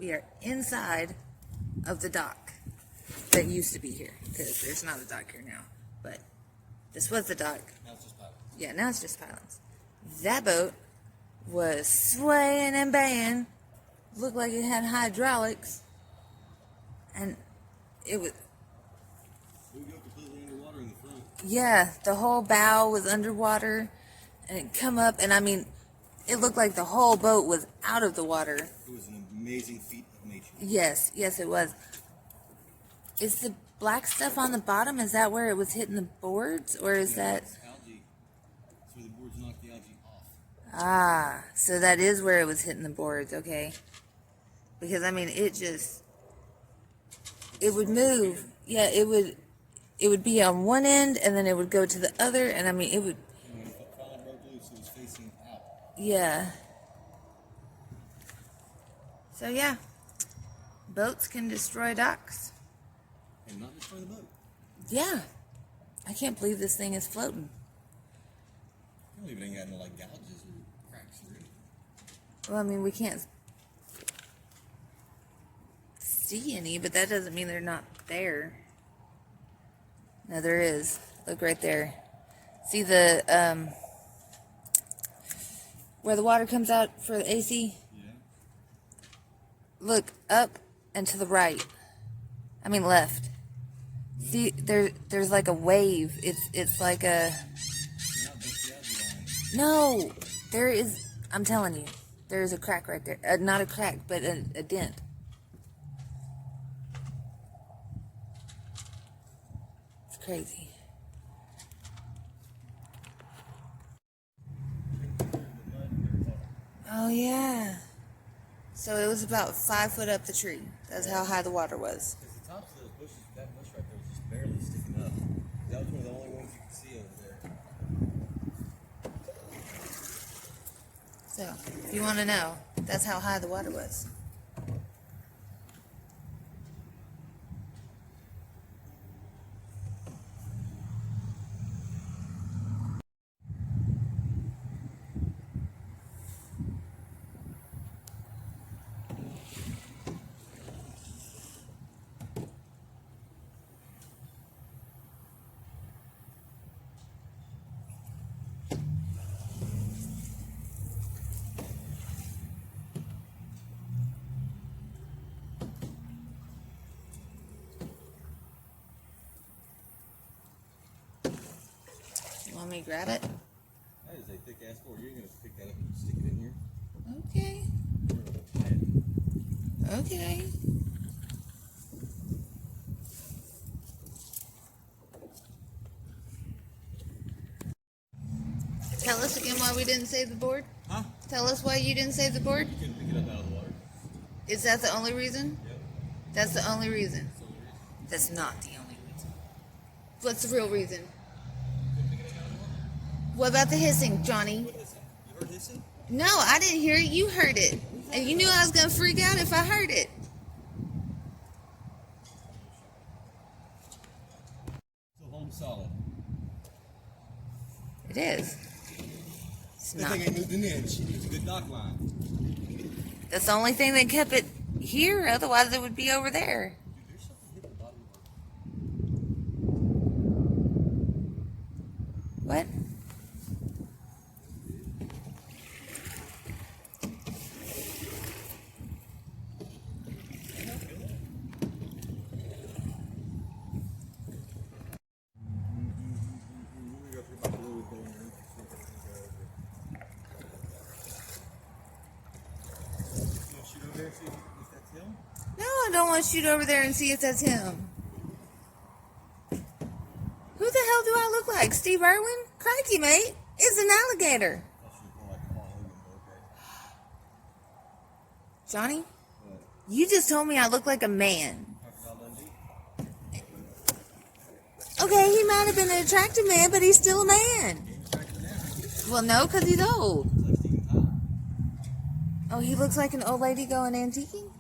We are inside of the dock that used to be here, because there's not a dock here now, but this was the dock. Now it's just pylons. Yeah, now it's just pylons. That boat was swaying and baying, looked like it had hydraulics, and it was... We go completely underwater in the front. Yeah, the whole bow was underwater, and it come up, and I mean, it looked like the whole boat was out of the water. It was an amazing feat of nature. Yes, yes, it was. Is the black stuff on the bottom, is that where it was hitting the boards, or is that... It's algae. That's where the boards knocked the algae off. Ah, so that is where it was hitting the boards, okay. Because, I mean, it just... It would move. Yeah, it would be on one end, and then it would go to the other, and I mean, it would... And when the pylon broke loose, it was facing out. Yeah. So, yeah. Boats can destroy docks. And not destroy the boat. Yeah. I can't believe this thing is floating. I don't even ain't got no like gouges or cracks or anything. Well, I mean, we can't see any, but that doesn't mean they're not there. No, there is. Look right there. See the, where the water comes out for the AC? Yeah. Look up and to the right. I mean left. See, there's like a wave. It's like a... No, there is... I'm telling you, there is a crack right there. Not a crack, but a dent. It's crazy. Oh, yeah. So it was about 5 foot up the tree. That's how high the water was. Because the tops of those bushes, that bush right there was just barely sticking up. That was one of the only ones you could see over there. So, if you want to know, that's how high the water was. You want me to grab it? That is a thick ass board. You're going to pick that up and stick it in here. Okay. We're going to tie it. Okay. Tell us again why we didn't save the board? Huh? Tell us why you didn't save the board? You couldn't pick it up out of the water. Is that the only reason? Yep. That's the only reason. That's the only reason. That's not the only reason. What's the real reason? Couldn't pick it up out of the water. What about the hissing, Johnny? What hissing? You heard hissing? No, I didn't hear it. You heard it. And you knew I was going to freak out if I heard it. Still hold solid. It is. It's That not. thing ain't moved an inch. It's a good dock line. That's the only thing that kept it here. Otherwise, it would be over there. Dude, there's something hit the bottom of What? No, I don't want to shoot over there and see if that's him. Who the hell do I look like? Steve Irwin? Crikey, mate. It's an alligator. Johnny? You just told me I look like a man. Okay, he might have been an attractive man, but he's still a man. Well, no, because he's old. Oh, he looks like an old lady going antiquing?